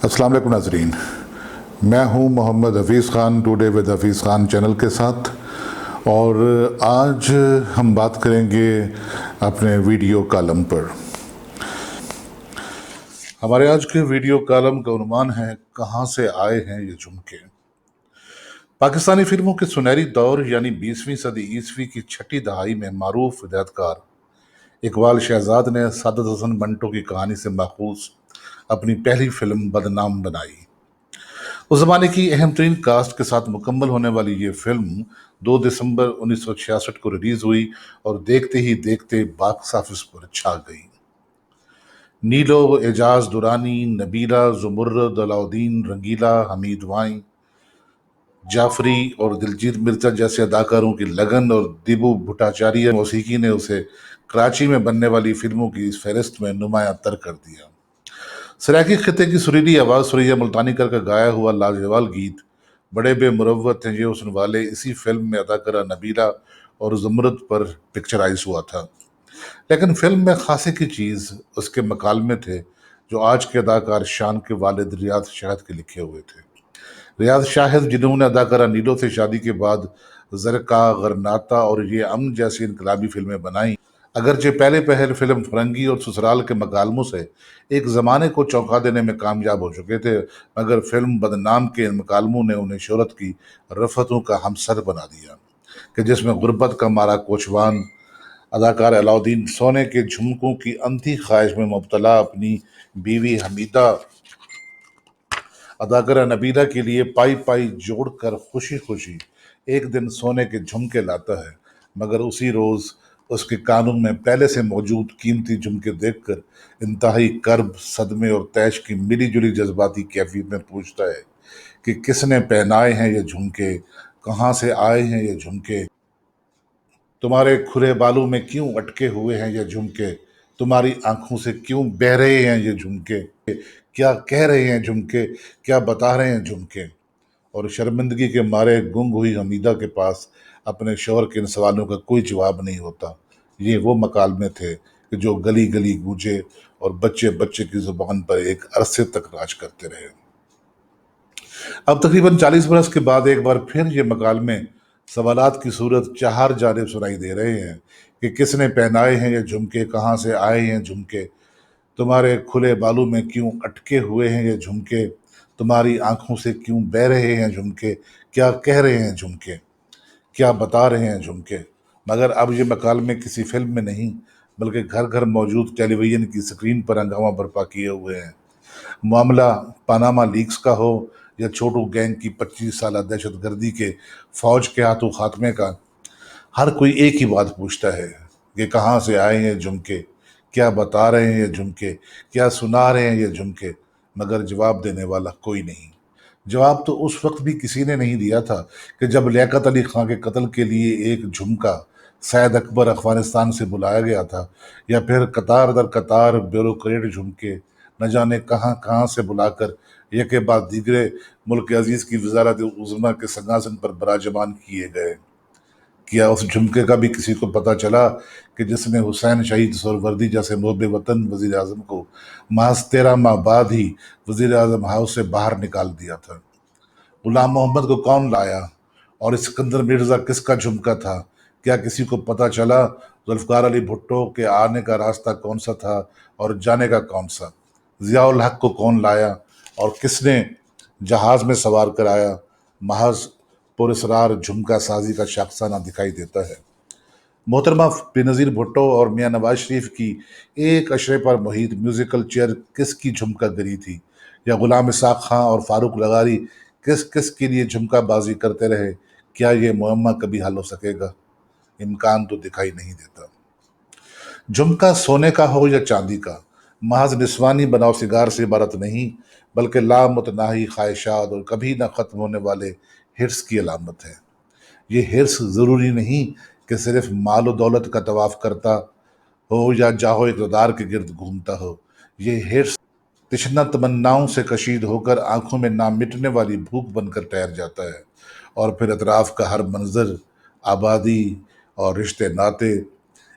अस्सलाम वालेकुम नाज़रीन, मैं हूं Mohammad Hafeez Khan today with Hafeez Khan channel के साथ। और आज हम बात करेंगे अपने वीडियो कॉलम पर। हमारे आज के वीडियो कॉलम का उन्वान है, कहाँ से आए हैं ये झुमके। पाकिस्तानी फिल्मों के सुनहरी दौर यानी 20वीं सदी ईस्वी की छठी दहाई में मारूफ हिदायतकार इकबाल शहजाद ने सादत हसन मंटो की कहानी से माखूज अपनी पहली फिल्म बदनाम बनाई। उस जमाने की अहम तरीन कास्ट के साथ मुकम्मल होने वाली ये फिल्म 2 दिसंबर 1966 को रिलीज हुई और देखते ही देखते बॉक्स ऑफिस पर छा गई। नीलो, एजाज दुरानी, नबीला, जुमुर्रद, अलाउद्दीन, रंगीला, हमीद वाई, जाफरी और दिलजीत मिर्जा जैसे अदाकारों की लगन और दिबू भट्टाचार्य मौसीकी ने उसे कराची में बनने वाली फिल्मों की इस फहरिस्त में नुमाया तर कर दिया। सराकी खिते की सुरीली आवाज़ सुरैया मुल्तानीकर का गाया हुआ लाजवाब गीत बड़े बेमुरव्वत हैं ये हुस्न वाले इसी फिल्म में अदाकारा नबीला और जुमरत पर पिक्चराइज हुआ था। लेकिन फिल्म में खासे की चीज़ उसके मकालमे थे जो आज के अदाकार शान के वालिद रियाज शाहिद के लिखे हुए थे। रियाज शाहिद जिन्होंने अदाकारा नीलो से शादी के बाद जरका, गरनाता और ये अमन जैसी इनकलाबी फिल्में बनाई, अगरचे पहले पहल फिल्म फरंगी और ससुराल के मकालमों से एक ज़माने को चौंका देने में कामयाब हो चुके थे, मगर फिल्म बदनाम के इन मकालमों ने उन्हें शोहरत की रफ़तों का हमसर बना दिया कि जिसमें गुर्बत का मारा कोचवान अदाकार अलाउद्दीन सोने के झुमकों की अंधी ख्वाहिश में मुब्तला अपनी बीवी हमीदा अदाकारा नबीला के लिए पाई पाई जोड़कर खुशी खुशी एक दिन सोने के झुमके लाता है, मगर उसी रोज उसके कानून में पहले से मौजूद कीमती झुमके देखकर इंतहाई कर्ब, सदमे और तैश की मिली जुली जज्बाती कैफियत में पूछता है कि किसने पहनाए हैं ये झुमके, कहाँ से आए हैं ये झुमके, तुम्हारे खुले बालों में क्यों अटके हुए हैं ये झुमके, तुम्हारी आंखों से क्यों बह रहे हैं ये झुमके, क्या कह रहे हैं झुमके, क्या बता रहे हैं झुमके। और शर्मिंदगी के मारे गुंग हुई हमीदा के पास अपने शौहर के इन सवालों का कोई जवाब नहीं होता। ये वो मकालमे थे कि जो गली गली गूंजे और बच्चे बच्चे की जुबान पर एक अरसे तक राज करते रहे। अब तकरीबन 40 बरस के बाद एक बार फिर ये मकालमे सवालात की सूरत चार जानिब सुनाई दे रहे हैं कि किसने पहनाए हैं ये झुमके, कहाँ से आए हैं झुमके, तुम्हारे खुले बालों में क्यों अटके हुए हैं ये झुमके, तुम्हारी आंखों से क्यों बह रहे हैं झुमके, क्या कह रहे हैं झुमके, क्या बता रहे हैं झुमके। मगर अब ये मकालमे किसी फिल्म में नहीं बल्कि घर घर मौजूद टेलीविजन की स्क्रीन पर हंगामा बर्पा किए हुए हैं। मामला पानामा लीक्स का हो या छोटू गैंग की 25 साल दहशत गर्दी के फौज के हाथों खात्मे का, हर कोई एक ही बात पूछता है कि कहाँ से आए हैं झुमके, क्या बता रहे हैं ये झुमके, क्या सुना रहे हैं ये झुमके। मगर जवाब देने वाला कोई नहीं। जवाब तो उस वक्त भी किसी ने नहीं दिया था कि जब लियाकत अली खां के कत्ल के लिए एक झुमका सैयद अकबर अफगानिस्तान से बुलाया गया था, या फिर कतार दर कतार ब्यूरोक्रेट झुमके न जाने कहाँ कहाँ से बुलाकर यके बाद दीगरे मुल्क अजीज की वजारत उज़्मा के सिंहासन पर बराजमान किए गए। क्या उस झुमके का भी किसी को पता चला कि जिसने हुसैन शहीद सोहरवर्दी जैसे मुहब्बे वतन वजीर आजम को महज 13 माह बाद ही वजीर आजम हाउस से बाहर निकाल दिया था। गुलाम मोहम्मद को कौन लाया और सिकंदर मिर्जा किसका झुमका था? क्या किसी को पता चला जुल्फकार अली भुट्टो के आने का रास्ता कौन सा था और जाने का कौन सा? जियाउल हक को कौन लाया और किसने जहाज में सवार कराया? महज पुरस्रार झुमका साजी का शाखसाना दिखाई देता है। मोहतरमा बेनज़ीर भुट्टो और मियाँ नवाज शरीफ की एक अशरे पर मुहित म्यूजिकल चेयर किसकी झुमका गिरी थी, या गुलाम इसाक खां और फारूक लगारी किस किस के लिए झुमका बाजी करते रहे? क्या ये मुअम्मा कभी हल हो सकेगा? इम्कान तो दिखाई नहीं देता। झुमका सोने का हो या चांदी का, महज निस्वानी बनाव सिगार से इबारत नहीं बल्कि लामुतनाही ख्वाहिशात और कभी न खत्म होने वाले हिर्स की अलामत है। ये हिर्स ज़रूरी नहीं कि सिर्फ माल और दौलत का तवाफ करता हो या जाहो इक़्तिदार के गिर्द घूमता हो। ये हिर्स तिश्ना तमन्नाओं से कशीद होकर आंखों में ना मिटने वाली भूख बनकर ठहर जाता है, और फिर अतराफ का हर मंजर, आबादी और रिश्ते नाते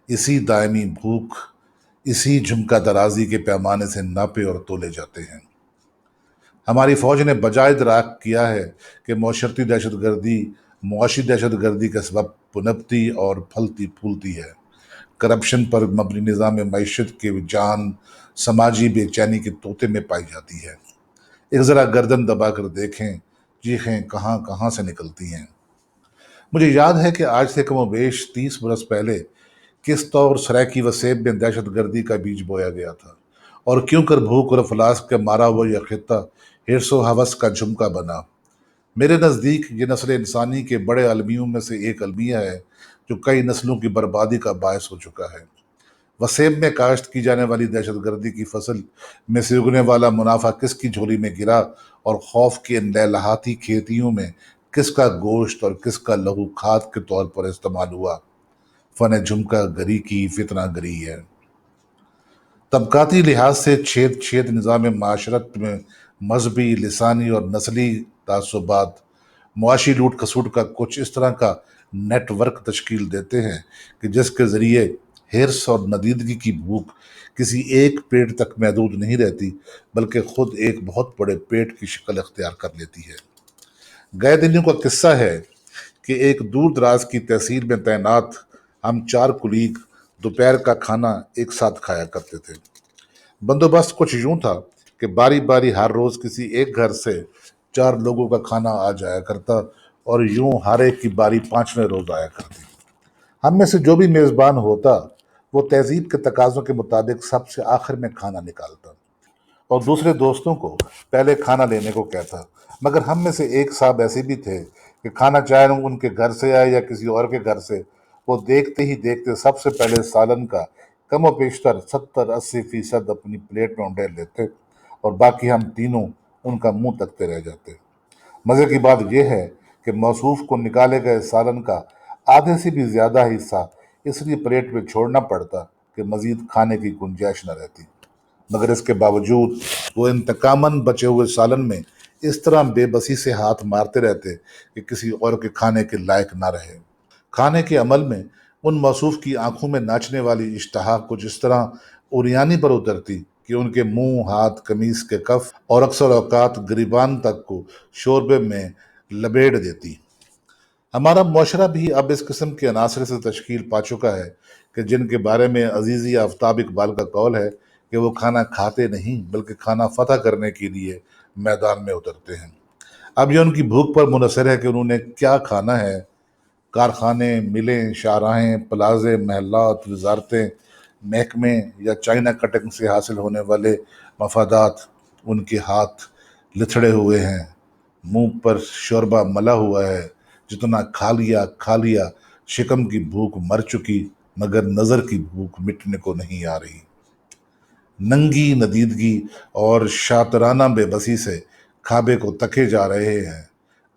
इसी दायमी भूख, इसी झुमका दराजी के पैमाने से नापे और तोले जाते हैं। ہماری فوج نے بجائے ادراک کیا ہے کہ معاشی دہشت گردی کا سبب پنپتی اور پھلتی پھولتی ہے۔ کرپشن پر مبنی نظام معیشت کے جان سماجی بے چینی کے طوطے میں پائی جاتی ہے۔ ایک ذرا گردن دبا کر دیکھیں، چیخیں کہاں کہاں سے نکلتی ہیں۔ مجھے یاد ہے کہ آج سے کم و بیش 30 برس پہلے کس طور سرائیکی وسیب میں دہشت گردی کا بیج بویا گیا تھا، اور کیوں کر بھوک اور افلاس کا مارا ہوا یہ خطہ حرص و ہوس کا جھمکا بنا۔ میرے نزدیک یہ نسل انسانی کے بڑے المیوں میں سے ایک المیہ ہے جو کئی نسلوں کی بربادی کا باعث ہو چکا ہے۔ وسیم میں کاشت کی جانے والی دہشت گردی کی فصل میں سے اگنے والا منافع کس کی جھولی میں گرا، اور خوف کی ان لہلاتی کھیتیوں میں کس کا گوشت اور کس کا لہو کھاد کے طور پر استعمال ہوا۔ فن جھمکا گری کی فتنہ گری ہے۔ طبقاتی لحاظ سے چھید چھید نظام معاشرت میں مذہبی، لسانی اور نسلی تعصبات معاشی لوٹ کھسوٹ کا کچھ اس طرح کا نیٹ ورک تشکیل دیتے ہیں کہ جس کے ذریعے حرص اور ندیدگی کی بھوک کسی ایک پیٹ تک محدود نہیں رہتی، بلکہ خود ایک بہت بڑے پیٹ کی شکل اختیار کر لیتی ہے۔ گئے دنوں کا قصہ ہے کہ ایک دور دراز کی تحصیل میں تعینات ہم 4 کلیگ دوپہر کا کھانا ایک ساتھ کھایا کرتے تھے۔ بندوبست کچھ یوں تھا کہ باری باری ہر روز کسی ایک گھر سے 4 لوگوں کا کھانا آ جایا کرتا، اور یوں ہر ایک کی باری 5ویں روز آیا کرتی۔ ہم میں سے جو بھی میزبان ہوتا وہ تہذیب کے تقاضوں کے مطابق سب سے آخر میں کھانا نکالتا اور دوسرے دوستوں کو پہلے کھانا لینے کو کہتا۔ مگر ہم میں سے ایک صاحب ایسے بھی تھے کہ کھانا چاہے ان کے گھر سے آئے یا کسی اور کے گھر سے، وہ دیکھتے ہی دیکھتے سب سے پہلے سالن کا کم و بیشتر 70-80% اپنی پلیٹ میں انڈیل لیتے، اور باقی ہم تینوں ان کا منہ تکتے رہ جاتے۔ مزے کی بات یہ ہے کہ موصوف کو نکالے گئے سالن کا آدھے سے بھی زیادہ حصہ اس لیے پلیٹ میں چھوڑنا پڑتا کہ مزید کھانے کی گنجائش نہ رہتی، مگر اس کے باوجود وہ انتقاماً بچے ہوئے سالن میں اس طرح بے بسی سے ہاتھ مارتے رہتے کہ کسی اور کے کھانے کے لائق نہ رہے۔ کھانے کے عمل میں ان موصوف کی آنکھوں میں ناچنے والی اشتہا کچھ اس طرح اوریانی پر اترتی کہ ان کے منہ، ہاتھ، قمیص کے کف اور اکثر اوقات گریبان تک کو شوربے میں لبیڑ دیتی۔ ہمارا معاشرہ بھی اب اس قسم کے عناصر سے تشکیل پا چکا ہے کہ جن کے بارے میں عزیزی آفتاب اقبال کا قول ہے کہ وہ کھانا کھاتے نہیں بلکہ کھانا فتح کرنے کے لیے میدان میں اترتے ہیں۔ اب یہ ان کی بھوک پر منحصر ہے کہ انہوں نے کیا کھانا ہے۔ کارخانے، ملیں، شاہراہیں، پلازے، محلات، وزارتیں، محکمے یا چائنا کٹنگ سے حاصل ہونے والے مفادات ان کے ہاتھ لتھڑے ہوئے ہیں، منہ پر شوربہ ملا ہوا ہے، جتنا کھا لیا، شکم کی بھوک مر چکی مگر نظر کی بھوک مٹنے کو نہیں آ رہی۔ ننگی ندیدگی اور شاطرانہ بے بسی سے کھابے کو تکے جا رہے ہیں،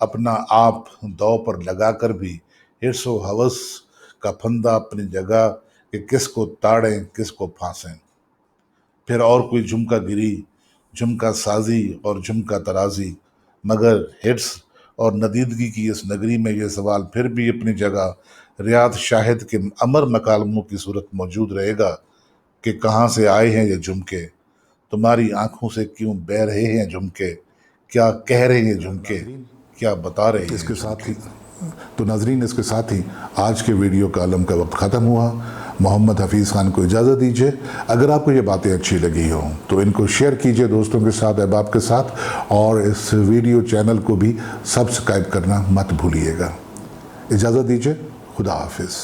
اپنا آپ دو پر لگا کر بھی حرص و ہوس کا پھندا اپنی جگہ کہ کس کو تاڑیں کس کو پھانسیں۔ پھر اور کوئی جھمکا گری، جھمکا سازی اور جھمکا ترازی، مگر حرص اور ندیدگی کی اس نگری میں یہ سوال پھر بھی اپنی جگہ ریاض شاہد کے امر مکالموں کی صورت موجود رہے گا کہ کہاں سے آئے ہیں یہ جھمکے، تمہاری آنکھوں سے کیوں بہہ رہے ہیں جھمکے، کیا کہہ رہے ہیں جھمکے، کیا بتا رہے ہیں اس کے ساتھ جھمکے۔ ہی تو ناظرین، اس کے ساتھ ہی آج کے ویڈیو کا عالم کا وقت ختم ہوا۔ محمد حفیظ خان کو اجازت دیجیے۔ اگر آپ کو یہ باتیں اچھی لگی ہوں تو ان کو شیئر کیجیے دوستوں کے ساتھ، احباب کے ساتھ، اور اس ویڈیو چینل کو بھی سبسکرائب کرنا مت بھولیے گا۔ اجازت دیجیے، خدا حافظ۔